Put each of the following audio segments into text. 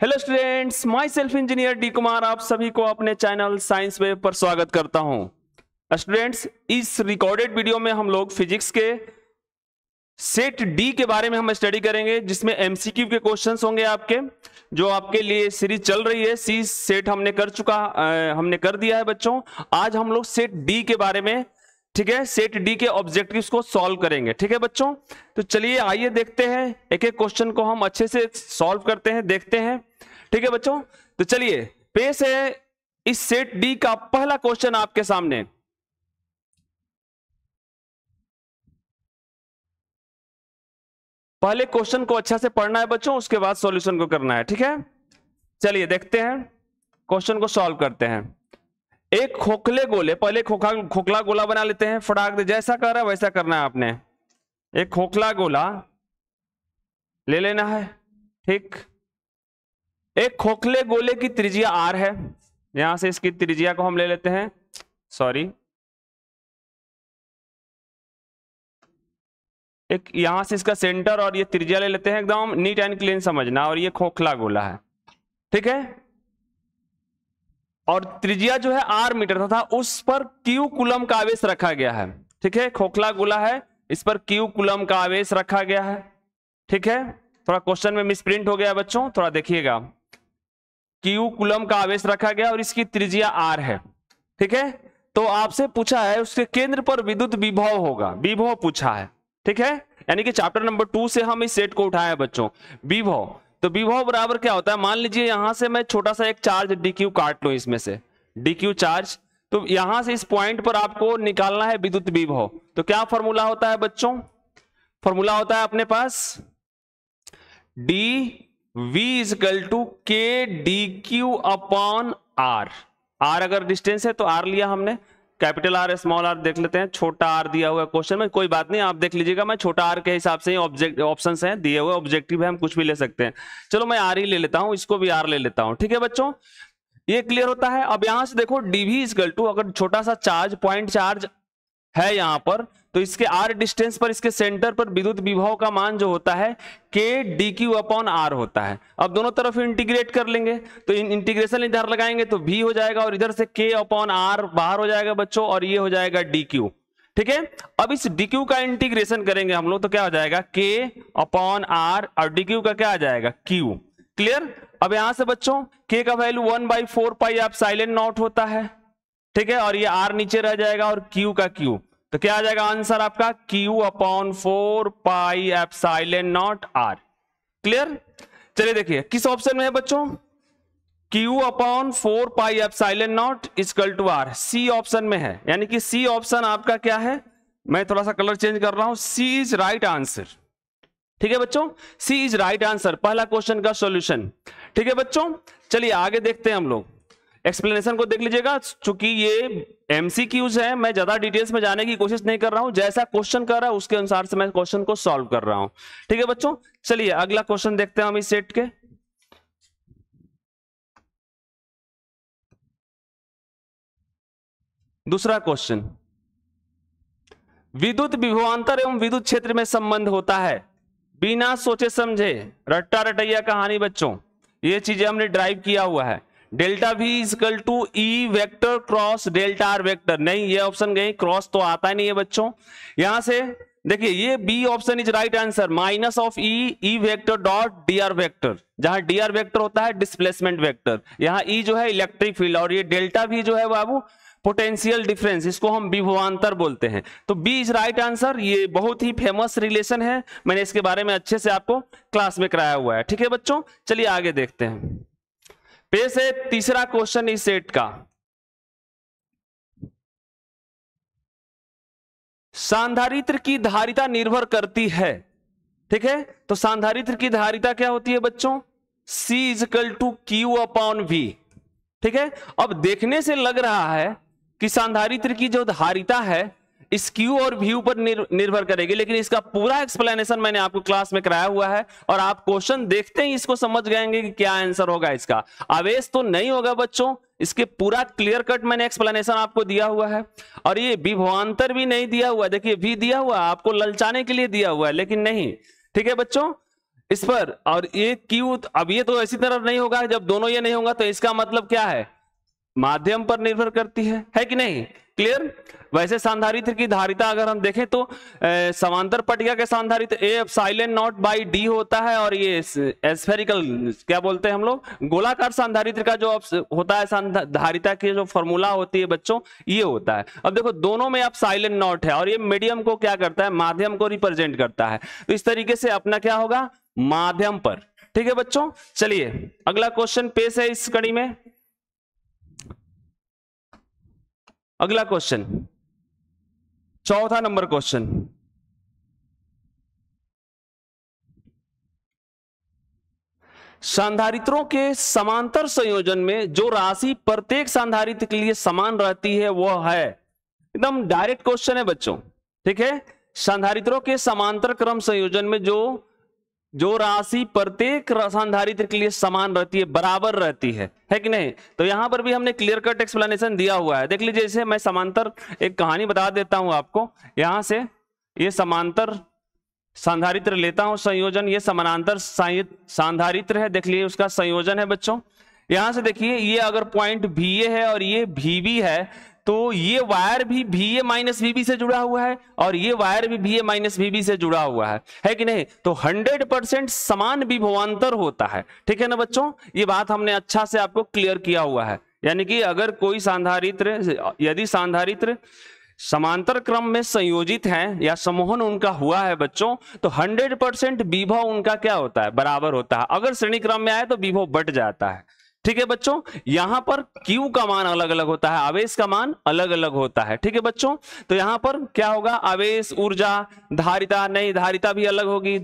Hello students, my self engineer D Kumar आप सभी को अपने चैनल साइंस वेब पर स्वागत करता हूं। स्टूडेंट्स, इस रिकॉर्डेड वीडियो में हम लोग फिजिक्स के सेट डी के बारे में हम स्टडी करेंगे, जिसमें एमसीक्यू के क्वेश्चंस होंगे आपके, जो आपके लिए सीरीज चल रही है। सी सेट हमने कर दिया है बच्चों। आज हम लोग सेट डी के बारे में, ठीक है, सेट डी के ऑब्जेक्टिव्स को सॉल्व करेंगे। ठीक है बच्चों, तो चलिए आइए देखते हैं, एक एक क्वेश्चन को हम अच्छे से सॉल्व करते हैं, देखते हैं। ठीक है बच्चों, तो चलिए पेश है इस सेट डी का पहला क्वेश्चन आपके सामने। पहले क्वेश्चन को अच्छा से पढ़ना है बच्चों, उसके बाद सॉल्यूशन को करना है। ठीक है, चलिए देखते हैं, क्वेश्चन को सॉल्व करते हैं। एक खोखले गोले, पहले खोखला गोला बना लेते हैं फटाक से, जैसा कर रहा है वैसा करना है आपने। एक खोखला गोला ले लेना है। ठीक, एक खोखले गोले की त्रिज्या r है, यहां से इसकी त्रिज्या को हम ले लेते हैं, सॉरी, एक यहां से इसका सेंटर और ये त्रिज्या ले लेते हैं, एकदम नीट एंड क्लीन समझना। और ये खोखला गोला है, ठीक है, और त्रिज्या जो है r मीटर तथा उस पर q कूलम का आवेश रखा गया है। ठीक है, खोखला गोला है, इस पर q कूलम का आवेश रखा गया है। ठीक है, थोड़ा क्वेश्चन में मिसप्रिंट हो गया बच्चों, थोड़ा देखिएगा। q कूलम का आवेश रखा गया और इसकी त्रिज्या r है। ठीक है, तो आपसे पूछा है उसके केंद्र पर विद्युत विभव होगा, विभव पूछा है। ठीक है, यानी कि चैप्टर नंबर 2 से हम इस सेट को उठाए बच्चों, विभव। तो विभव बराबर क्या होता है, मान लीजिए यहां से मैं छोटा सा एक चार्ज dq काट लूं, इसमें से dq चार्ज, तो यहां से इस पॉइंट पर आपको निकालना है विद्युत विभव। तो क्या फॉर्मूला होता है बच्चों, फॉर्मूला होता है अपने पास dv equal to k dq upon r। r अगर डिस्टेंस है तो r लिया हमने, कैपिटल R स्मॉल r देख लेते हैं, छोटा r दिया हुआ क्वेश्चन में, कोई बात नहीं, आप देख लीजिएगा, मैं छोटा r के हिसाब से ही ऑप्शंस हैं दिए हुए, ऑब्जेक्टिव है, हम कुछ भी ले सकते हैं। चलो मैं r ही ले लेता हूं, इसको भी r ले लेता हूं। ठीक है बच्चों, ये क्लियर होता है। अब यहां से देखो dv इजकल टू, अगर छोटा सा चार्ज, पॉइंट चार्ज है यहां पर, तो इसके r डिस्टेंस पर, इसके सेंटर पर विद्युत विभव का मान जो होता है k dq अपॉन r होता है। अब दोनों तरफ इंटीग्रेट कर लेंगे, तो इंटीग्रेशन इधर लगाएंगे तो v हो जाएगा, और इधर से k अपॉन r बाहर हो जाएगा बच्चों, और ये हो जाएगा dq। ठीक है, अब इस dq का इंटीग्रेशन करेंगे हम लोग, तो क्या हो जाएगा k अपॉन r, और dq का क्या आ जाएगा q। क्लियर। अब यहां से बच्चों k का वैल्यू 1/4 पाई एप्सिलॉन नॉट होता है। ठीक है, और ये r नीचे रह जाएगा, और q का q, तो क्या आ जाएगा आंसर आपका q upon 4 pi epsilon not r। Clear. चलिए देखिए किस ऑप्शन में है बच्चों, q upon 4 pi epsilon not equal to r, C option में है, यानी कि सी ऑप्शन आपका क्या है, मैं थोड़ा सा कलर चेंज कर रहा हूं, सी इज राइट आंसर। ठीक है बच्चों, सी इज राइट आंसर, पहला क्वेश्चन का सॉल्यूशन। ठीक है बच्चों, चलिए आगे देखते हैं हम लोग, एक्सप्लेनेशन को देख लीजिएगा। चूंकि ये एमसीक्यूज है, मैं ज्यादा डिटेल्स में जाने की कोशिश नहीं कर रहा हूं, जैसा क्वेश्चन कर रहा है उसके अनुसार से मैं क्वेश्चन को सॉल्व कर रहा हूं। ठीक है बच्चों, चलिए अगला क्वेश्चन देखते हैं हम इस सेट के। दूसरा क्वेश्चन, विद्युत विभवांतर एवं विद्युत क्षेत्र में संबंध होता है, बिना सोचे समझे, रट्टा रटैया कहानी बच्चों, ये चीजें हमने ड्राइव किया हुआ है। Delta v equal to E vector cross delta R vector, नहीं ये ऑप्शन गई, क्रॉस तो आता ही नहीं है बच्चों। यहां से देखिए ये B option is right answer, minus of E vector dot D R vector, जहां डी आर वेक्टर होता है डिस्प्लेसमेंट वेक्टर, यहां ई जो है इलेक्ट्रिक फील्ड, और ये डेल्टा v जो है बाबू पोटेंशियल डिफरेंस, इसको हम विभवांतर बोलते हैं। तो बी इज राइट आंसर, ये बहुत ही फेमस रिलेशन है, मैंने इसके बारे में अच्छे से आपको क्लास में कराया हुआ है। ठीक है बच्चों, चलिए आगे देखते हैं। पेश है तीसरा क्वेश्चन इस सेट का, सांधारित्र की धारिता निर्भर करती है। ठीक है, तो सांधारित्र की धारिता क्या होती है बच्चों, C equal to Q upon V। ठीक है, अब देखने से लग रहा है कि सांधारित्र की जो धारिता है इस Q और V पर निर्भर करेगी, लेकिन इसका पूरा एक्सप्लेनेशन मैंने आपको क्लास में कराया हुआ है, और आप क्वेश्चन देखते ही इसको समझ जाएंगे कि क्या आंसर होगा इसका। आवेश तो नहीं होगा बच्चों, इसके पूरा क्लियर कट मैंने एक्सप्लेनेशन आपको दिया हुआ है, और ये विभवांतर भी नहीं दिया हुआ, देखिए V दिया हुआ आपको ललचाने के लिए दिया हुआ है, लेकिन नहीं। ठीक है बच्चों, इस पर, और ये Q, अब ये तो ऐसी तरह नहीं होगा, जब दोनों ये नहीं होगा तो इसका मतलब क्या है, माध्यम पर निर्भर करती है कि नहीं? क्लियर? वैसे सांधारित्र की धारिता अगर हम देखें तो समांतर पट्टिका के सांधारित्र A epsilon naught by D होता है, और ये एस्फेरिकल क्या बोलते हैं हम लोग, गोलाकार सांधारित्र का जो होता है धारिता की जो फॉर्मूला होती है बच्चों, ये होता है। अब देखो दोनों में एप्सिलॉन नॉट है, और ये मीडियम को क्या करता है, माध्यम को रिप्रेजेंट करता है। तो इस तरीके से अपना क्या होगा, माध्यम पर। ठीक है बच्चों, चलिए अगला क्वेश्चन पेश है इस कड़ी में। अगला क्वेश्चन, चौथा नंबर क्वेश्चन, सांधारित्रों के समांतर संयोजन में जो राशि प्रत्येक सांधारित्र के लिए समान रहती है वह है, एकदम डायरेक्ट क्वेश्चन है बच्चों। ठीक है, सांधारित्रों के समांतर क्रम संयोजन में जो राशि प्रत्येक सांधारित्र के लिए समान रहती है, बराबर रहती है कि नहीं? तो यहां पर भी हमने क्लियर कट एक्सप्लेनेशन दिया हुआ है, देख लीजिए। जैसे मैं समांतर एक कहानी बता देता हूं आपको, यहां से ये समांतर सांधारित्र लेता हूं संयोजन, ये समानांतर सांधारित्र है, देख लीजिए उसका संयोजन है बच्चों। यहां से देखिए, ये अगर पॉइंट VA है और ये VB है, तो ये वायर भी VA माइनस VB से जुड़ा हुआ है, और ये वायर भी VA माइनस VB से जुड़ा हुआ है कि नहीं? तो 100% समान विभवांतर होता है। ठीक है ना बच्चों, ये बात हमने अच्छा से आपको क्लियर किया हुआ है। यानी कि अगर कोई सांधारित्र, यदि सांधारित्र समांतर क्रम में संयोजित हैं या समूहन उनका हुआ है बच्चों, तो 100% विभव उनका क्या होता है, बराबर होता है। अगर श्रेणी क्रम में आए तो विभव बढ़ जाता है। ठीक है बच्चों, यहां पर Q का मान अलग अलग होता है, आवेश का मान अलग अलग होता है। ठीक है बच्चों, तो यहां पर क्या होगा, आवेश, ऊर्जा, धारिता, नहीं धारिता भी अलग होगी।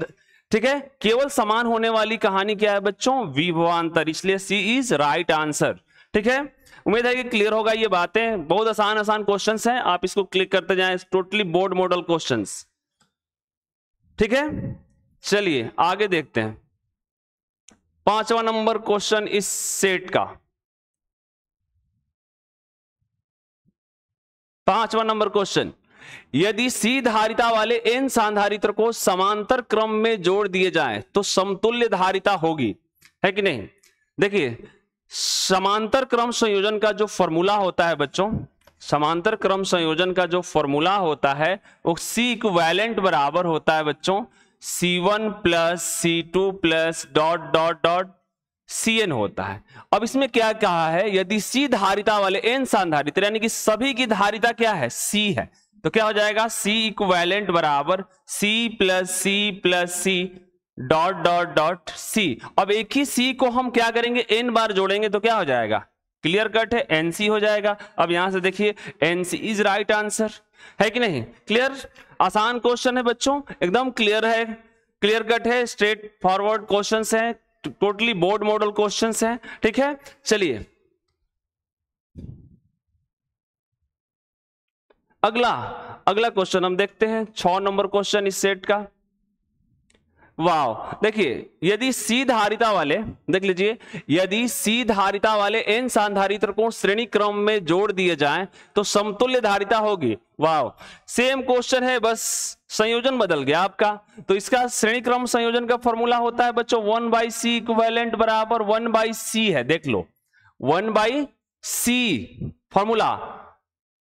ठीक है, केवल समान होने वाली कहानी क्या है बच्चों, विभवांतर, इसलिए C इज राइट आंसर। ठीक है, उम्मीद है कि क्लियर होगा ये बातें। बहुत आसान आसान क्वेश्चंस हैं, आप इसको क्लिक करते जाएं, टोटली बोर्ड मॉडल क्वेश्चंस। ठीक है, चलिए आगे देखते हैं। 5वां नंबर क्वेश्चन इस सेट का, 5वां नंबर क्वेश्चन, यदि C धारिता वाले N सांधारित्र को समांतर क्रम में जोड़ दिए जाएं तो समतुल्य धारिता होगी, है कि नहीं? देखिए, समांतर क्रम संयोजन का जो फॉर्मूला होता है बच्चों, समांतर क्रम संयोजन का जो फॉर्मूला होता है वो C इक्विवेलेंट बराबर होता है बच्चों C1 plus C2 plus dot dot dot Cn होता है। अब इसमें क्या कहा है, यदि C धारिता वाले N सांधारित्र, यानी कि सभी की धारिता क्या है, C है, तो क्या हो जाएगा, C इक्विवेलेंट बराबर C plus C dot dot dot C। अब एक ही C को हम क्या करेंगे, N बार जोड़ेंगे तो क्या हो जाएगा, क्लियर कट है, NC हो जाएगा। अब यहां से देखिए NC इज राइट आंसर, है कि नहीं? क्लियर, आसान क्वेश्चन है बच्चों, एकदम क्लियर है, क्लियर कट है, स्ट्रेट फॉरवर्ड क्वेश्चंस हैं, टोटली बोर्ड मॉडल क्वेश्चंस हैं। ठीक है, चलिए अगला क्वेश्चन हम देखते हैं, 6 नंबर क्वेश्चन इस सेट का। वाह, देखिए, यदि C धारिता वाले, देख लीजिए, यदि C धारिता वाले N सांधारित्र को श्रेणी क्रम में जोड़ दिए जाएं तो समतुल्य धारिता होगी। वाह, सेम क्वेश्चन है, बस संयोजन बदल गया आपका। तो इसका श्रेणी क्रम संयोजन का फॉर्मूला होता है बच्चों 1/C इक्विवेलेंट बराबर 1/C है, देख लो 1/C फॉर्मूला,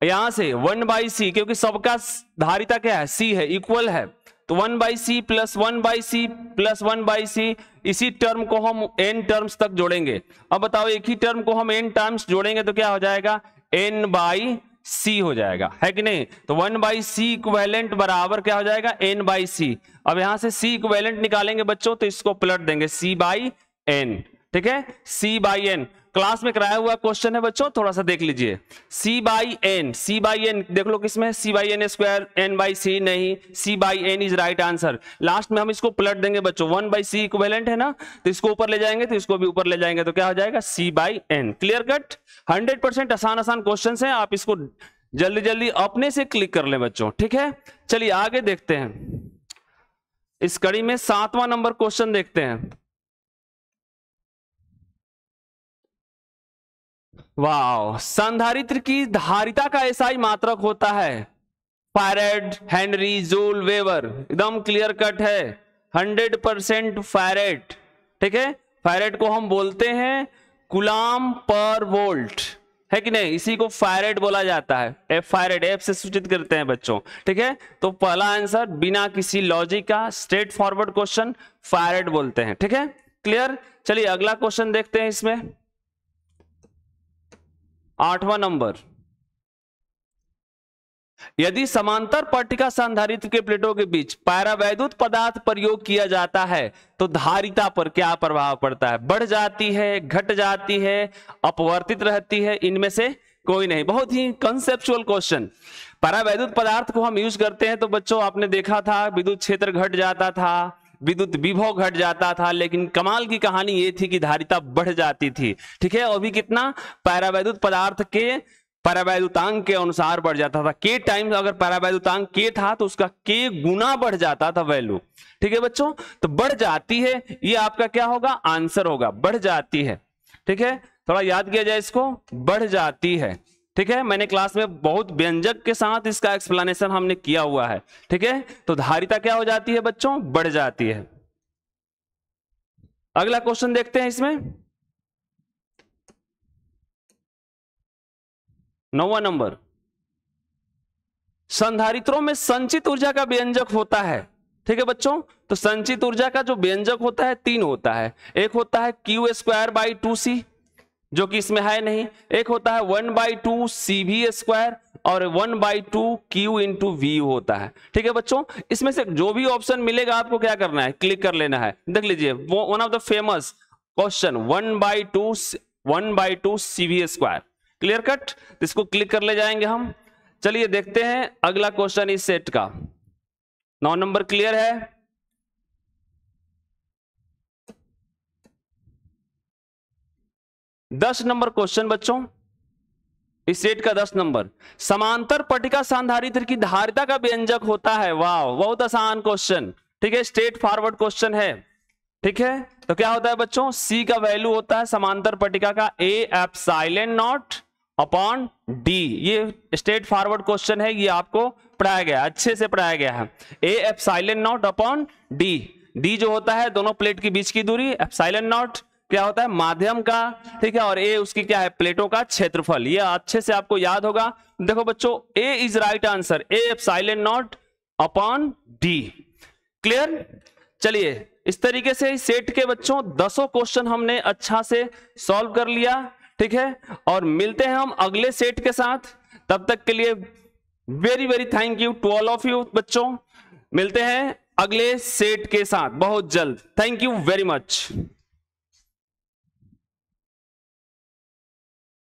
यहां से 1/C, क्योंकि सबका धारिता क्या है, C है, इक्वल है, तो 1/C plus 1/C plus 1/C, इसी टर्म को हम n टर्म्स तक जोड़ेंगे। अब बताओ, एक ही टर्म को हम n टर्म्स जोड़ेंगे तो क्या हो जाएगा, n/C हो जाएगा, है कि नहीं? तो 1/C इक्विवेलेंट बराबर क्या हो जाएगा, n/C। अब यहां से C इक्विवेलेंट निकालेंगे बच्चों, तो इसको पलट देंगे C/n। ठीक है, C/n क्लास में कराया हुआ क्वेश्चन है बच्चों, थोड़ा सा देख लीजिए। C/n देख लो किसमें, C/n स्क्वायर, n/C नहीं, C/n is right answer. Last में हम इसको पलट देंगे बच्चों, 1/C इक्विवेलेंट है ना, तो इसको ऊपर ले जाएंगे तो इसको भी ऊपर ले जाएंगे, तो क्या हो जाएगा, C/n। क्लियर कट, 100% आसान क्वेश्चन है, आप इसको जल्दी जल्दी अपने से क्लिक कर ले बच्चों। ठीक है, चलिए आगे देखते हैं, इस कड़ी में 7वां नंबर क्वेश्चन देखते हैं। वाह, संधारित्र की धारिता का एसआई मात्रक होता है फैराड, हेनरी, जूल, वेबर, एकदम क्लियर कट है। 100% फैरेड, ठीक है। फैरेड को हम बोलते हैं कूलाम पर वोल्ट, है कि नहीं, इसी को फैरेड बोला जाता है। एफ फैरेड, एफ से सूचित करते हैं बच्चों, ठीक है। तो पहला आंसर बिना किसी लॉजिक का स्ट्रेट फॉरवर्ड क्वेश्चन फैरेड बोलते हैं, ठीक है, क्लियर। चलिए अगला क्वेश्चन देखते हैं इसमें, 8वां नंबर। यदि समांतर पट्टिका संधारित्र के प्लेटों के बीच पैरावैद्युत पदार्थ प्रयोग किया जाता है तो धारिता पर क्या प्रभाव पड़ता है? बढ़ जाती है, घट जाती है, अपवर्तित रहती है, इनमें से कोई नहीं। बहुत ही कंसेप्चुअल क्वेश्चन। पैरावैद्युत पदार्थ को हम यूज करते हैं तो बच्चों आपने देखा था विद्युत क्षेत्र घट जाता था, विद्युत विभव घट जाता था, लेकिन कमाल की कहानी ये थी कि धारिता बढ़ जाती थी, ठीक है। और भी कितना? पैरावैद्युत पदार्थ के पैरावैद्युतांक के अनुसार बढ़ जाता था। के टाइम अगर पैरावैद्युतांक के था तो उसका के गुना बढ़ जाता था वैल्यू, ठीक है बच्चों। तो बढ़ जाती है, ये आपका क्या होगा? आंसर होगा, बढ़ जाती है, ठीक है। थोड़ा याद किया जाए इसको, बढ़ जाती है, ठीक है। मैंने क्लास में बहुत व्यंजक के साथ इसका एक्सप्लेनेशन हमने किया हुआ है, ठीक है। तो धारिता क्या हो जाती है बच्चों? बढ़ जाती है। अगला क्वेश्चन देखते हैं इसमें, 9वां नंबर। संधारित्रों में संचित ऊर्जा का व्यंजक होता है, ठीक है बच्चों। तो संचित ऊर्जा का जो व्यंजक होता है 3 होता है। एक होता है Q²/2C, जो कि इसमें है नहीं। एक होता है 1/2 CV² और 1/2 Q इंटू V होता है, ठीक है बच्चों। इसमें से जो भी ऑप्शन मिलेगा आपको क्या करना है? क्लिक कर लेना है। देख लीजिए, वो one of the famous question 1/2 CV², clear cut. इसको क्लिक कर ले जाएंगे हम। चलिए देखते हैं अगला क्वेश्चन इस सेट का। 9 नंबर क्लियर है? 10 नंबर क्वेश्चन बच्चों, इस सेट का 10 नंबर। समांतर पट्टिका संधारित्र की धारिता का व्यंजक होता है। वाह, बहुत आसान क्वेश्चन, ठीक है, स्ट्रेट फॉरवर्ड क्वेश्चन है, ठीक है। तो क्या होता है बच्चों? C का वैल्यू होता है समांतर पट्टिका का A epsilon not upon D। ये स्ट्रेट फॉरवर्ड क्वेश्चन है, ये आपको पढ़ाया गया, अच्छे से पढ़ाया गया है। A epsilon not upon D। D जो होता है दोनों प्लेट के बीच की दूरी, एप्सिलॉन नॉट क्या होता है? माध्यम का, ठीक है, और A उसकी क्या है? प्लेटों का क्षेत्रफल। ये अच्छे से आपको याद होगा। देखो बच्चों, A is right answer, A epsilon not upon D, clear. चलिए इस तरीके से इस सेट के बच्चों 10 क्वेश्चन हमने अच्छा से सॉल्व कर लिया, ठीक है। और मिलते हैं हम अगले सेट के साथ। तब तक के लिए very very thank you to all of you बच्चों। मिलते हैं अगले सेट के साथ बहुत जल्द। Thank you very much.